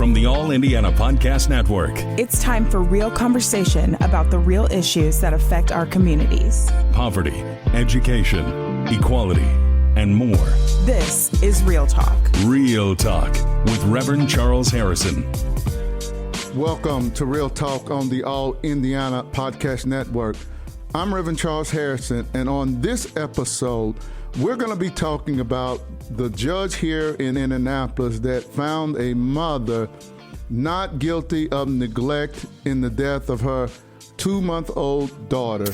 from the All Indiana Podcast Network. It's time for real conversation about the real issues that affect our communities. Poverty, education, equality, and more. This is Real Talk. Real Talk with Rev Charles Harrison. Welcome to Real Talk on the All Indiana Podcast Network. I'm Rev Charles Harrison, and on this episode, we're going to be talking about the judge here in Indianapolis that found a mother not guilty of neglect in the death of her 2-month-old daughter.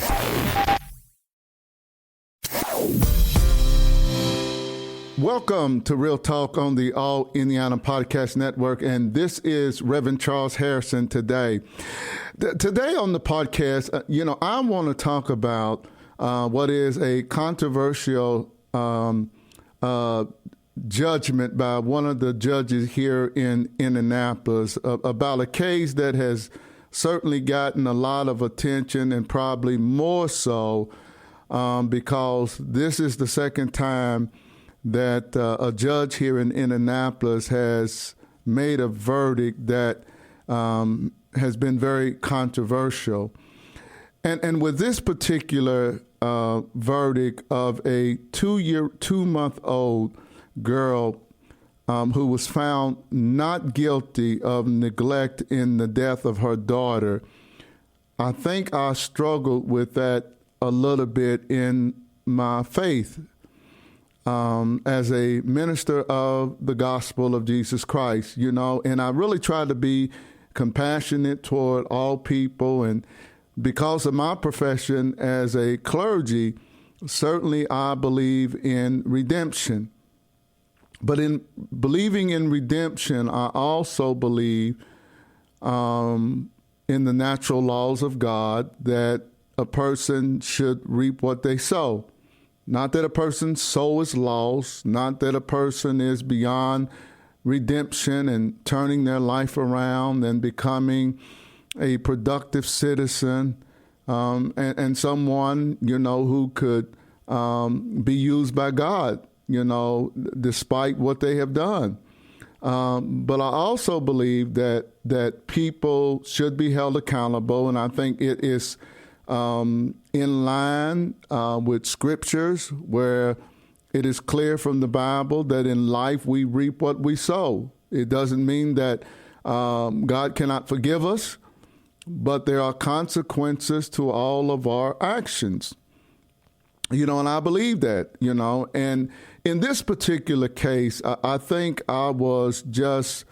Welcome to Real Talk on the All Indiana Podcast Network, and this is Rev Charles Harrison today. Today on the podcast, I want to talk about what is a controversial judgment by one of the judges here in Indianapolis about a case that has certainly gotten a lot of attention, and probably more so because this is the second time that a judge here in Indianapolis has made a verdict that has been very controversial. And with this particular verdict of a 2-month-old girl who was found not guilty of neglect in the death of her daughter, I think I struggled with that a little bit in my faith as a minister of the gospel of Jesus Christ, and I really try to be compassionate toward all people. And because of my profession as a clergy, certainly I believe in redemption. But in believing in redemption, I also believe in the natural laws of God, that a person should reap what they sow. Not that a person's soul is lost, not that a person is beyond redemption and turning their life around and becoming a productive citizen, and someone, who could be used by God, despite what they have done. But I also believe that people should be held accountable, and I think it is in line with scriptures, where it is clear from the Bible that in life we reap what we sow. It doesn't mean that God cannot forgive us, but there are consequences to all of our actions. And I believe that, and in this particular case, I think I was just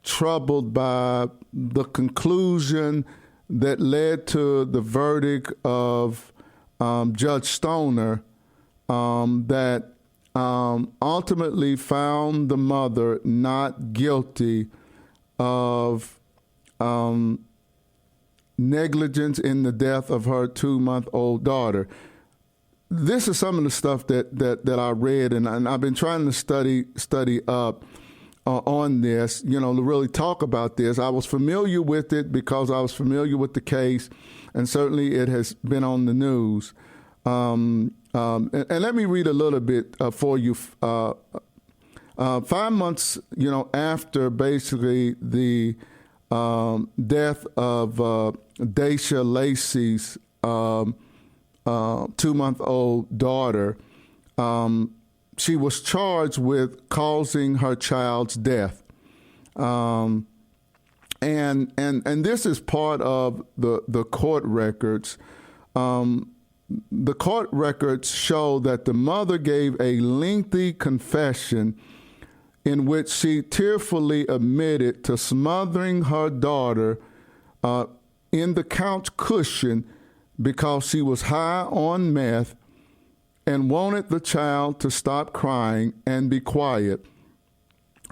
troubled by the conclusion that led to the verdict of Judge Stoner, that ultimately found the mother not guilty of negligence in the death of her 2-month-old daughter. This is some of the stuff that I read, and I've been trying to study up on this, to really talk about this. I was familiar with it because I was familiar with the case, and certainly it has been on the news. And let me read a little bit for you. 5 months, after basically the death of Daisha Lacey's 2-month-old daughter, she was charged with causing her child's death. And this is part of the court records. The court records show that the mother gave a lengthy confession in which she tearfully admitted to smothering her daughter in the couch cushion because she was high on meth and wanted the child to stop crying and be quiet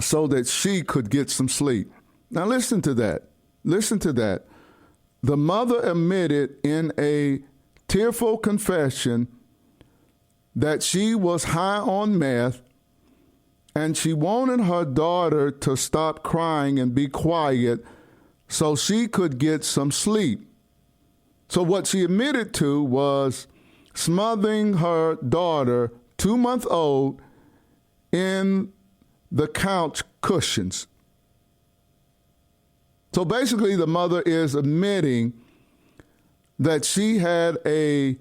so that she could get some sleep. Now listen to that. Listen to that. The mother admitted in a tearful confession that she was high on meth and she wanted her daughter to stop crying and be quiet so she could get some sleep. So what she admitted to was smothering her daughter, 2-month-old, in the couch cushions. So basically, the mother is admitting that she had a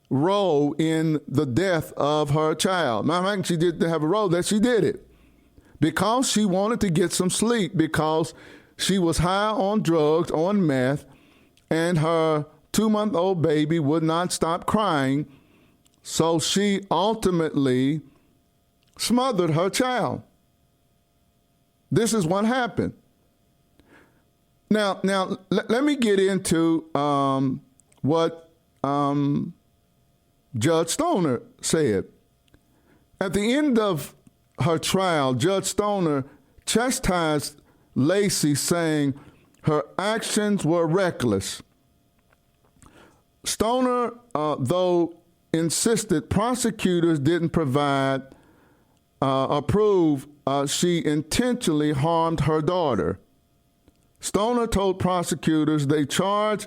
role in the death of her child. Matter of fact, she didn't have a role, that she did it because she wanted to get some sleep, because she was high on drugs, on meth, and her 2-month-old baby would not stop crying. So she ultimately smothered her child. This is what happened. Now, let me get into what Judge Stoner said. At the end of her trial, Judge Stoner chastised Lacey, saying her actions were reckless. Stoner, though, insisted prosecutors didn't provide or prove she intentionally harmed her daughter. Stoner told prosecutors they charged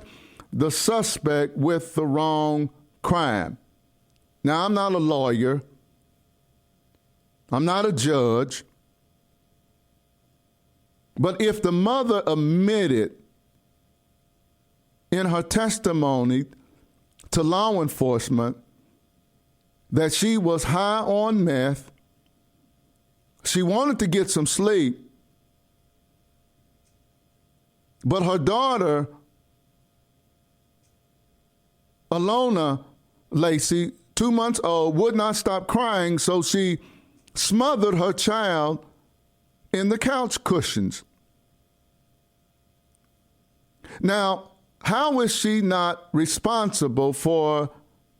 the suspect with the wrong crime. Now, I'm not a lawyer. I'm not a judge. But if the mother admitted in her testimony to law enforcement that she was high on meth, she wanted to get some sleep, but her daughter, Alona Lacey, 2 months old, would not stop crying, so she smothered her child in the couch cushions. Now, how is she not responsible for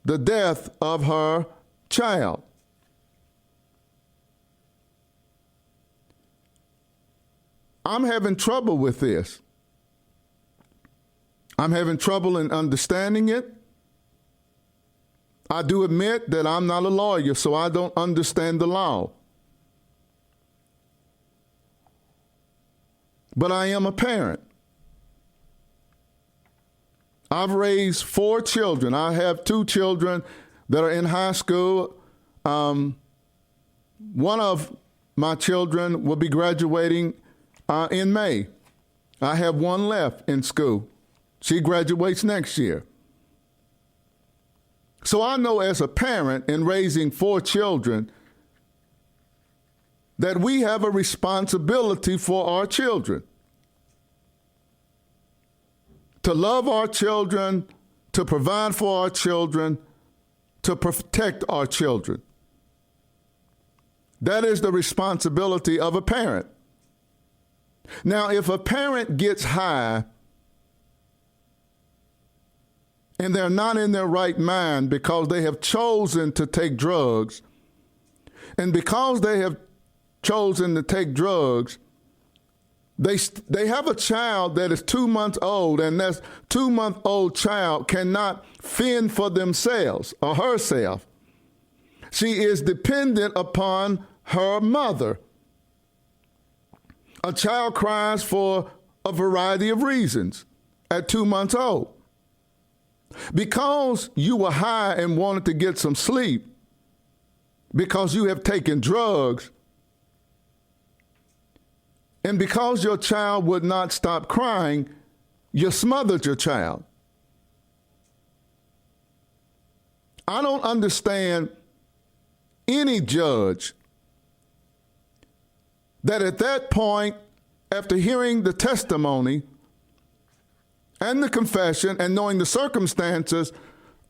the death of her child? I'm having trouble with this. I'm having trouble in understanding it. I do admit that I'm not a lawyer, so I don't understand the law. But I am a parent. I've raised 4 children. I have 2 children that are in high school. One of my children will be graduating in May. I have one left in school. She graduates next year. So I know as a parent in raising 4 children that we have a responsibility for our children. To love our children, to provide for our children, to protect our children. That is the responsibility of a parent. Now, if a parent gets high and they're not in their right mind because they have chosen to take drugs, and because they have chosen to take drugs, they have a child that is 2 months old, and that 2-month-old child cannot fend for themselves or herself. She is dependent upon her mother. A child cries for a variety of reasons at 2 months old. Because you were high and wanted to get some sleep, because you have taken drugs, and because your child would not stop crying, you smothered your child. I don't understand any judge that at that point, after hearing the testimony and the confession and knowing the circumstances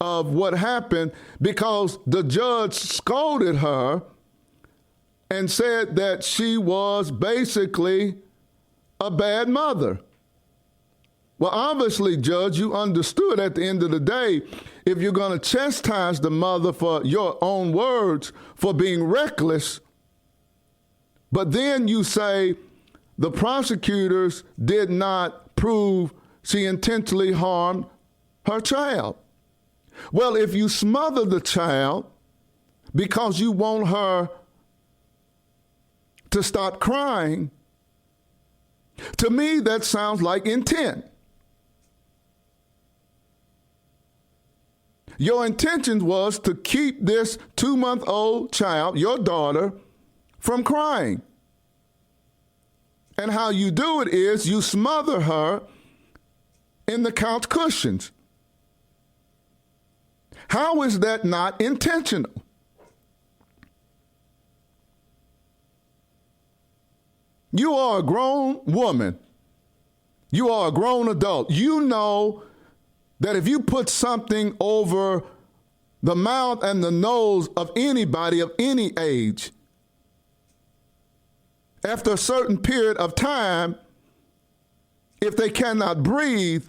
of what happened, because the judge scolded her and said that she was basically a bad mother. Well, obviously, Judge, you understood at the end of the day, if you're going to chastise the mother for your own words for being reckless, but then you say the prosecutors did not prove she intentionally harmed her child. Well, if you smother the child because you want her to stop crying, to me that sounds like intent. Your intention was to keep this 2-month-old child, your daughter, from crying. And how you do it is you smother her in the couch cushions. How is that not intentional? You are a grown woman. You are a grown adult. You know that if you put something over the mouth and the nose of anybody of any age, after a certain period of time, if they cannot breathe,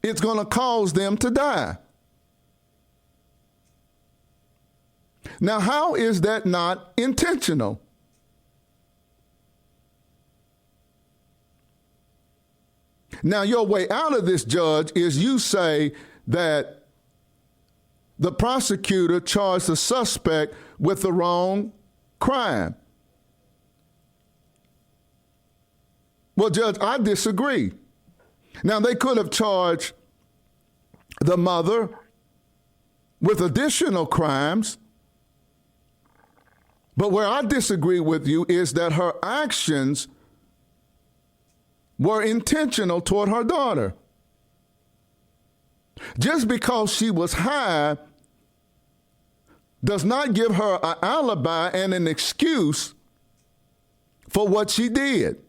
it's going to cause them to die. Now, how is that not intentional? Now, your way out of this, Judge, is you say that the prosecutor charged the suspect with the wrong crime. Well, Judge, I disagree. Now, they could have charged the mother with additional crimes, but where I disagree with you is that her actions were intentional toward her daughter. Just because she was high does not give her an alibi and an excuse for what she did.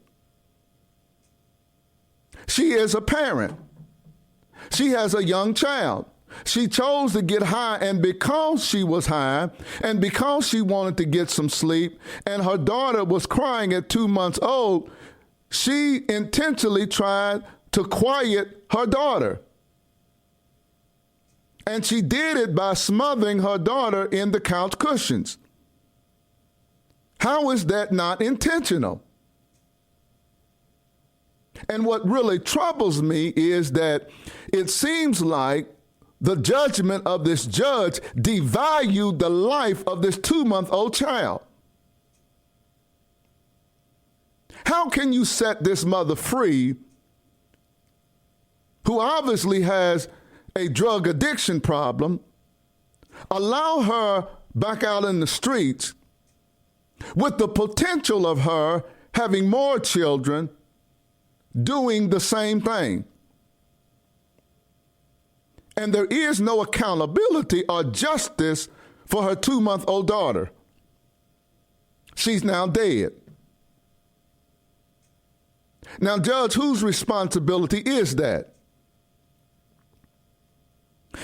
She is a parent. She has a young child. She chose to get high, and because she was high, and because she wanted to get some sleep, and her daughter was crying at 2 months old, she intentionally tried to quiet her daughter. And she did it by smothering her daughter in the couch cushions. How is that not intentional? And what really troubles me is that it seems like the judgment of this judge devalued the life of this 2-month-old child. How can you set this mother free, who obviously has a drug addiction problem, allow her back out in the streets with the potential of her having more children doing the same thing? And there is no accountability or justice for her 2-month-old daughter. She's now dead. Now, Judge, whose responsibility is that?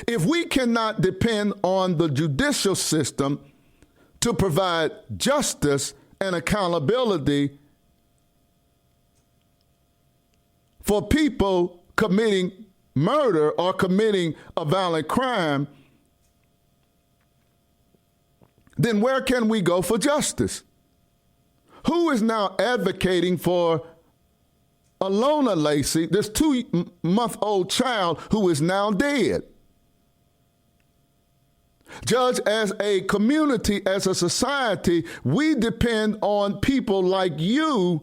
If we cannot depend on the judicial system to provide justice and accountability for people committing murder or committing a violent crime, then where can we go for justice? Who is now advocating for Alona Lacey, this 2-month-old child who is now dead? Judge, as a community, as a society, we depend on people like you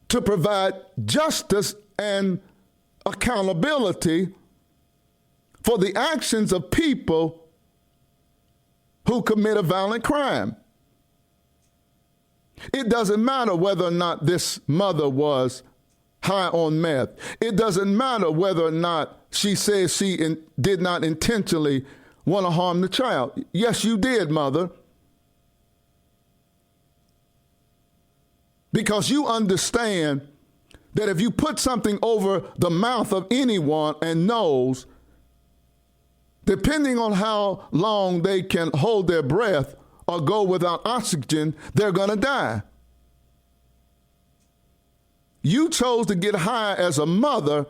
to provide justice and accountability for the actions of people who commit a violent crime. It doesn't matter whether or not this mother was high on meth. It doesn't matter whether or not she says she did not intentionally want to harm the child. Yes, you did, mother. Because you understand that if you put something over the mouth of anyone and nose, depending on how long they can hold their breath or go without oxygen, they're going to die. You chose to get high as a mother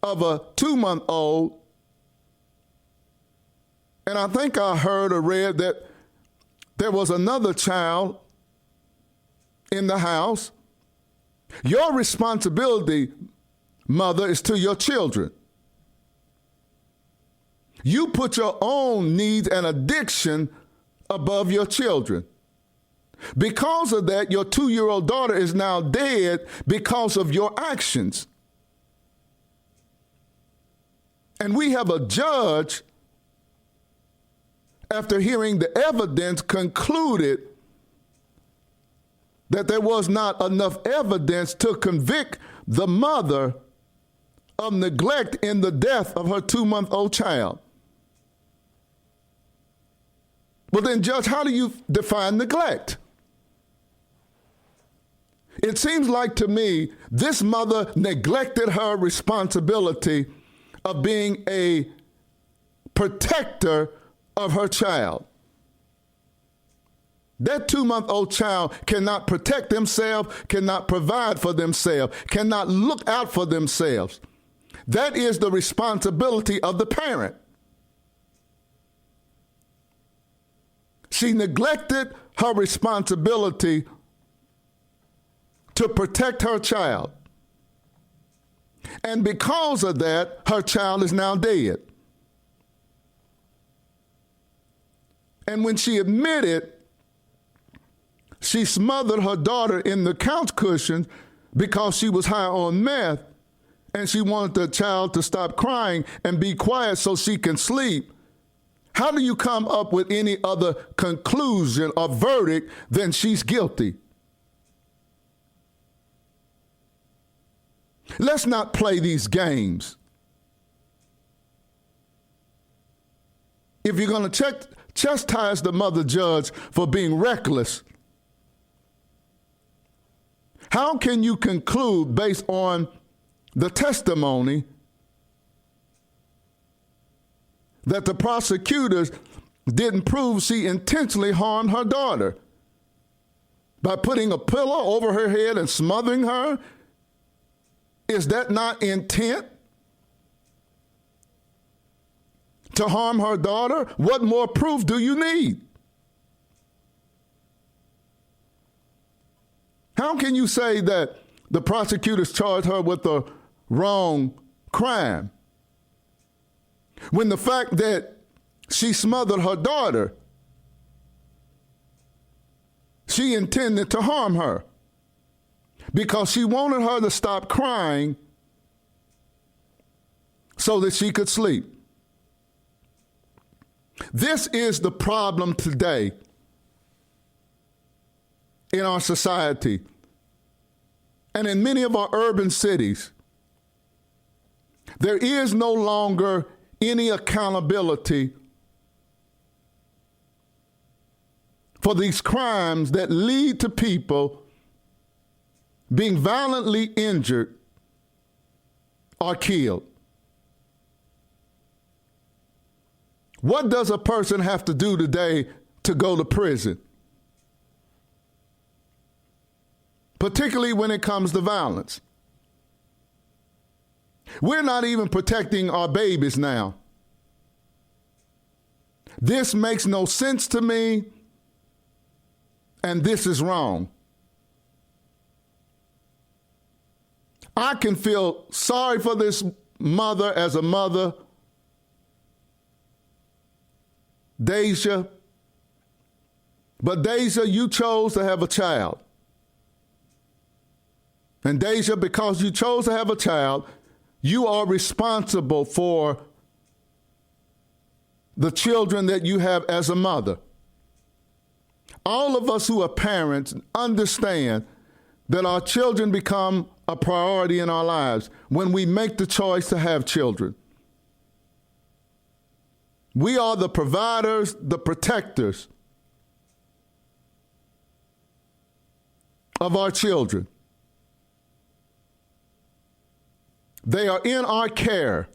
of a 2-month-old. And I think I heard or read that there was another child in the house. Your responsibility, mother, is to your children. You put your own needs and addiction above your children. Because of that, your 2-year-old daughter is now dead because of your actions. And we have a judge, after hearing the evidence, concluded that there was not enough evidence to convict the mother of neglect in the death of her 2-month-old child. Well then, Judge, how do you define neglect? It seems like to me this mother neglected her responsibility of being a protector of her child. That 2-month-old child cannot protect themselves, cannot provide for themselves, cannot look out for themselves. That is the responsibility of the parent. She neglected her responsibility to protect her child. And because of that, her child is now dead. And when she admitted she smothered her daughter in the couch cushions because she was high on meth and she wanted the child to stop crying and be quiet so she can sleep, how do you come up with any other conclusion or verdict than she's guilty? Let's not play these games. If you're going to chastise the mother judge for being reckless, how can you conclude based on the testimony that the prosecutors didn't prove she intentionally harmed her daughter by putting a pillow over her head and smothering her? Is that not intent to harm her daughter? What more proof do you need? How can you say that the prosecutors charged her with the wrong crime when the fact that she smothered her daughter, she intended to harm her because she wanted her to stop crying so that she could sleep? This is the problem today in our society and in many of our urban cities. There is no longer any accountability for these crimes that lead to people being violently injured or killed. What does a person have to do today to go to prison? Particularly when it comes to violence. We're not even protecting our babies now. This makes no sense to me, and this is wrong. I can feel sorry for this mother as a mother, Deja, but Deja, you chose to have a child. And Deja, because you chose to have a child, you are responsible for the children that you have as a mother. All of us who are parents understand that our children become a priority in our lives when we make the choice to have children. We are the providers, the protectors of our children. They are in our care.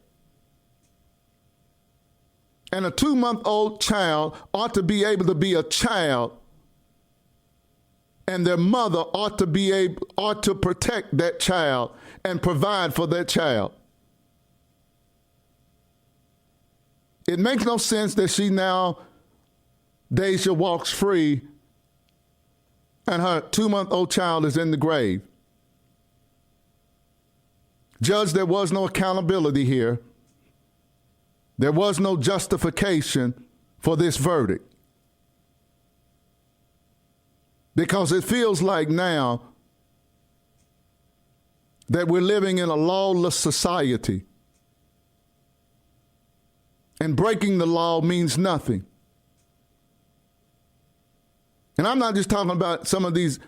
And a 2-month-old child ought to be able to be a child, and their mother ought to protect that child and provide for that child. It makes no sense that she now, Deja, walks free and her 2-month-old child is in the grave. Judge, there was no accountability here. There was no justification for this verdict. Because it feels like now that we're living in a lawless society. And breaking the law means nothing. And I'm not just talking about some of these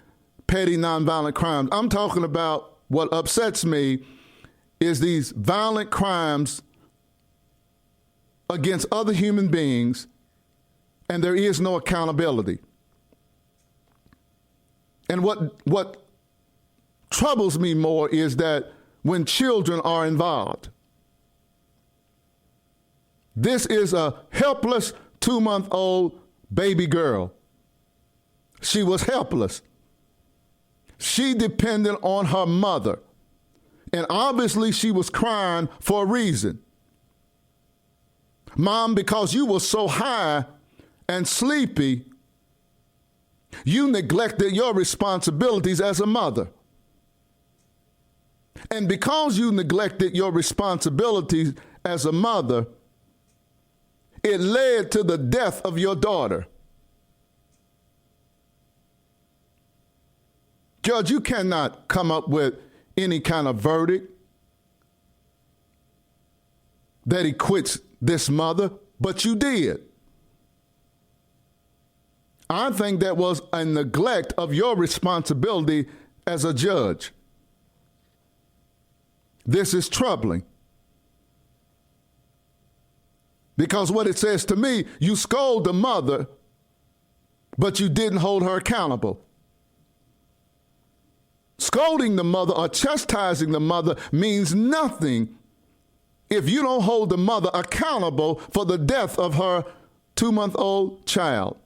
petty nonviolent crimes. I'm talking about what upsets me is these violent crimes against other human beings, and there is no accountability. And what troubles me more is that when children are involved, this is a helpless 2-month-old baby girl. She was helpless. She depended on her mother. And obviously she was crying for a reason. Mom, because you were so high and sleepy, you neglected your responsibilities as a mother. And because you neglected your responsibilities as a mother, it led to the death of your daughter. Judge, you cannot come up with any kind of verdict that acquits this mother, but you did. I think that was a neglect of your responsibility as a judge. This is troubling. Because what it says to me, you scold the mother, but you didn't hold her accountable. Scolding the mother or chastising the mother means nothing if you don't hold the mother accountable for the death of her 2-month-old child.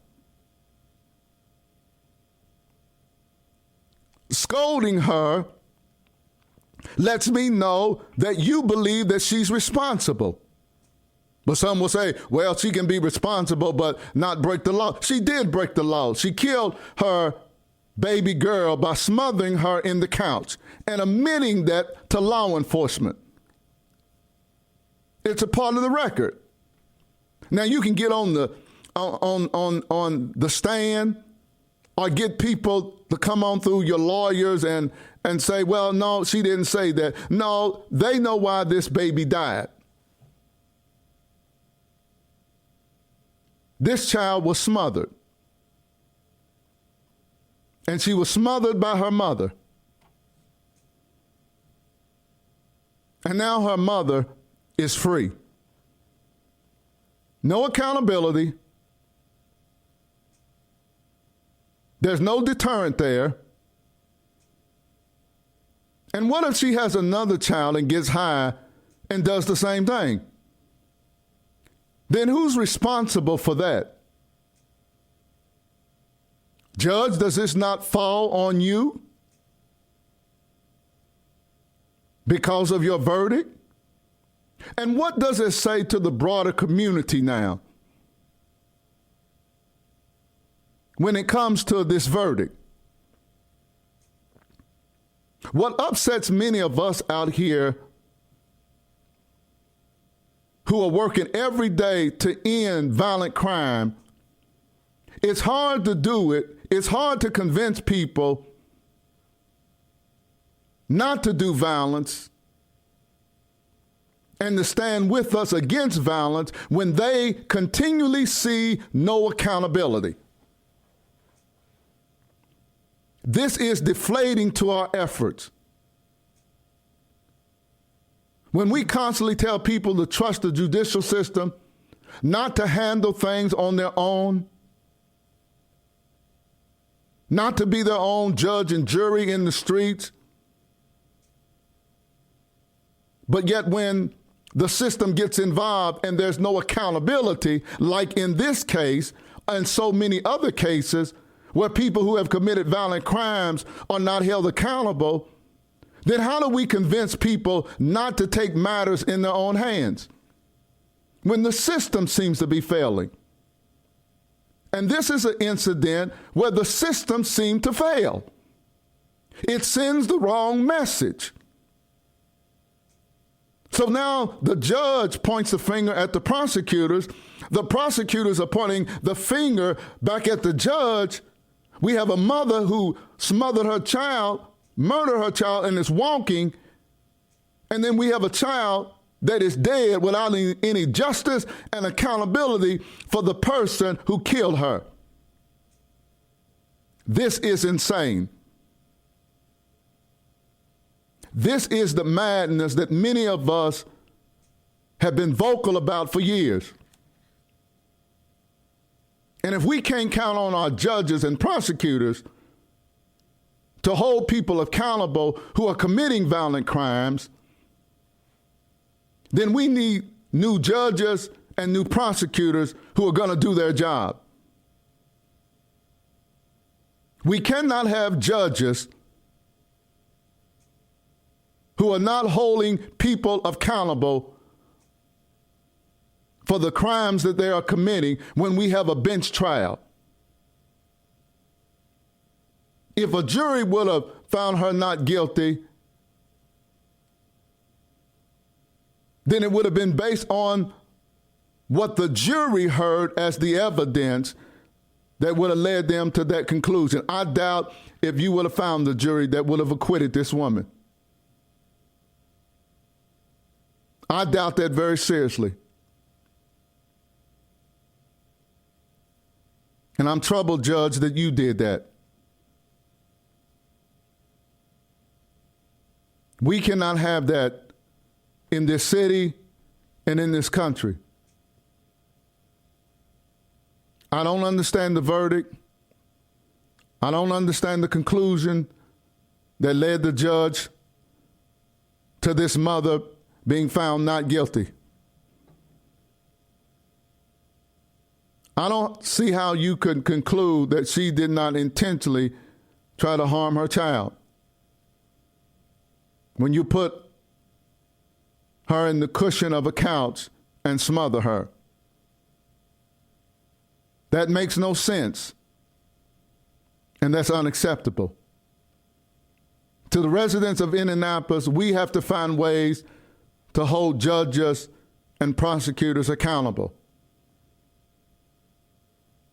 Scolding her lets me know that you believe that she's responsible. But some will say, well, she can be responsible but not break the law. She did break the law. She killed her baby girl by smothering her in the couch and admitting that to law enforcement. It's a part of the record. Now you can get on the stand or get people to come on through your lawyers and say, well, no, she didn't say that. No, they know why this baby died. This child was smothered. And she was smothered by her mother. And now her mother is free. No accountability. There's no deterrent there. And what if she has another child and gets high and does the same thing? Then who's responsible for that? Judge, does this not fall on you because of your verdict? And what does it say to the broader community now when it comes to this verdict? What upsets many of us out here who are working every day to end violent crime, it's hard to do it. It's hard to convince people not to do violence and to stand with us against violence when they continually see no accountability. This is deflating to our efforts. When we constantly tell people to trust the judicial system, not to handle things on their own, not to be their own judge and jury in the streets, but yet when the system gets involved and there's no accountability, like in this case and so many other cases where people who have committed violent crimes are not held accountable, then how do we convince people not to take matters in their own hands when the system seems to be failing? And this is an incident where the system seemed to fail. It sends the wrong message. So now the judge points the finger at the prosecutors. The prosecutors are pointing the finger back at the judge. We have a mother who smothered her child, murdered her child, and is walking. And then we have a child that is dead without any justice and accountability for the person who killed her. This is insane. This is the madness that many of us have been vocal about for years. And if we can't count on our judges and prosecutors to hold people accountable who are committing violent crimes, then we need new judges and new prosecutors who are going to do their job. We cannot have judges who are not holding people accountable for the crimes that they are committing when we have a bench trial. If a jury would have found her not guilty, then it would have been based on what the jury heard as the evidence that would have led them to that conclusion. I doubt if you would have found the jury that would have acquitted this woman. I doubt that very seriously. And I'm troubled, Judge, that you did that. We cannot have that in this city and in this country. I don't understand the verdict. I don't understand the conclusion that led the judge to this mother being found not guilty. I don't see how you could conclude that she did not intentionally try to harm her child. When you put her in the cushion of a couch and smother her. That makes no sense. And that's unacceptable. To the residents of Indianapolis, we have to find ways to hold judges and prosecutors accountable.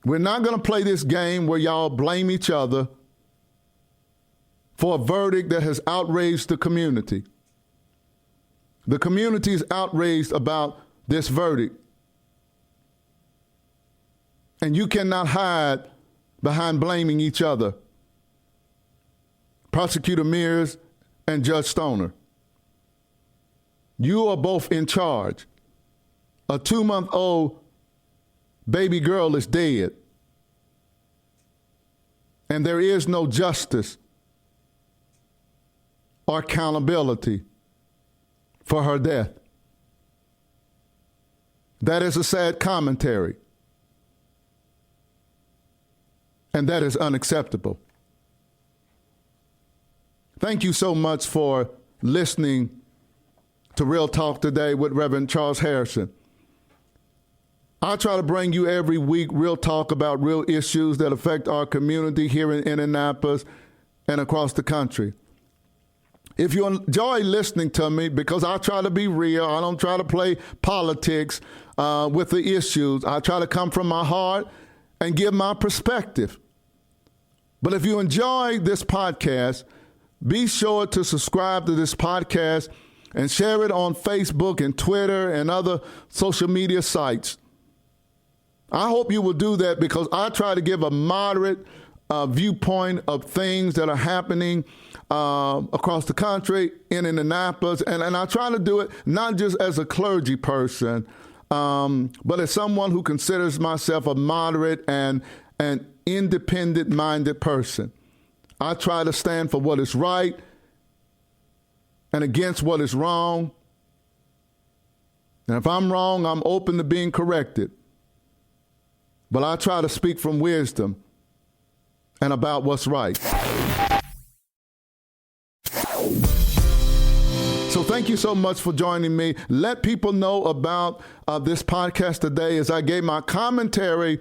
We're not going to play this game where y'all blame each other for a verdict that has outraged the community. The community is outraged about this verdict. And you cannot hide behind blaming each other. Prosecutor Mears and Judge Stoner, you are both in charge. A 2-month-old baby girl is dead. And there is no justice or accountability for her death. That is a sad commentary. And that is unacceptable. Thank you so much for listening to Real Talk today with Reverend Charles Harrison. I try to bring you every week real talk about real issues that affect our community here in Indianapolis and across the country. If you enjoy listening to me, because I try to be real, I don't try to play politics with the issues. I try to come from my heart and give my perspective. But if you enjoy this podcast, be sure to subscribe to this podcast and share it on Facebook and Twitter and other social media sites. I hope you will do that because I try to give a moderate viewpoint of things that are happening across the country in Indianapolis. And I try to do it not just as a clergy person, but as someone who considers myself a moderate and an independent-minded person. I try to stand for what is right and against what is wrong. And if I'm wrong, I'm open to being corrected. But I try to speak from wisdom and about what's right. So thank you so much for joining me. Let people know about this podcast today as I gave my commentary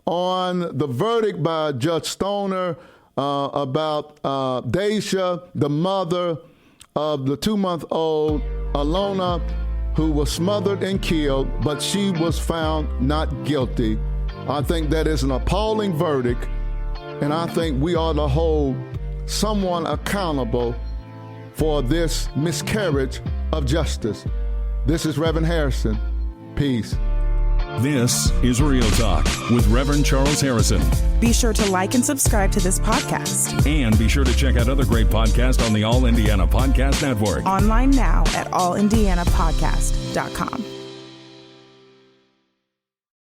on the verdict by Judge Stoner about Daisha, the mother of the 2-month-old Alona, who was smothered and killed, but she was found not guilty. I think that is an appalling verdict, and I think we ought to hold someone accountable for this miscarriage of justice. This is Rev Harrison. Peace. This is Real Talk with Reverend Charles Harrison. Be sure to like and subscribe to this podcast. And be sure to check out other great podcasts on the All Indiana Podcast Network. Online now at allindianapodcast.com.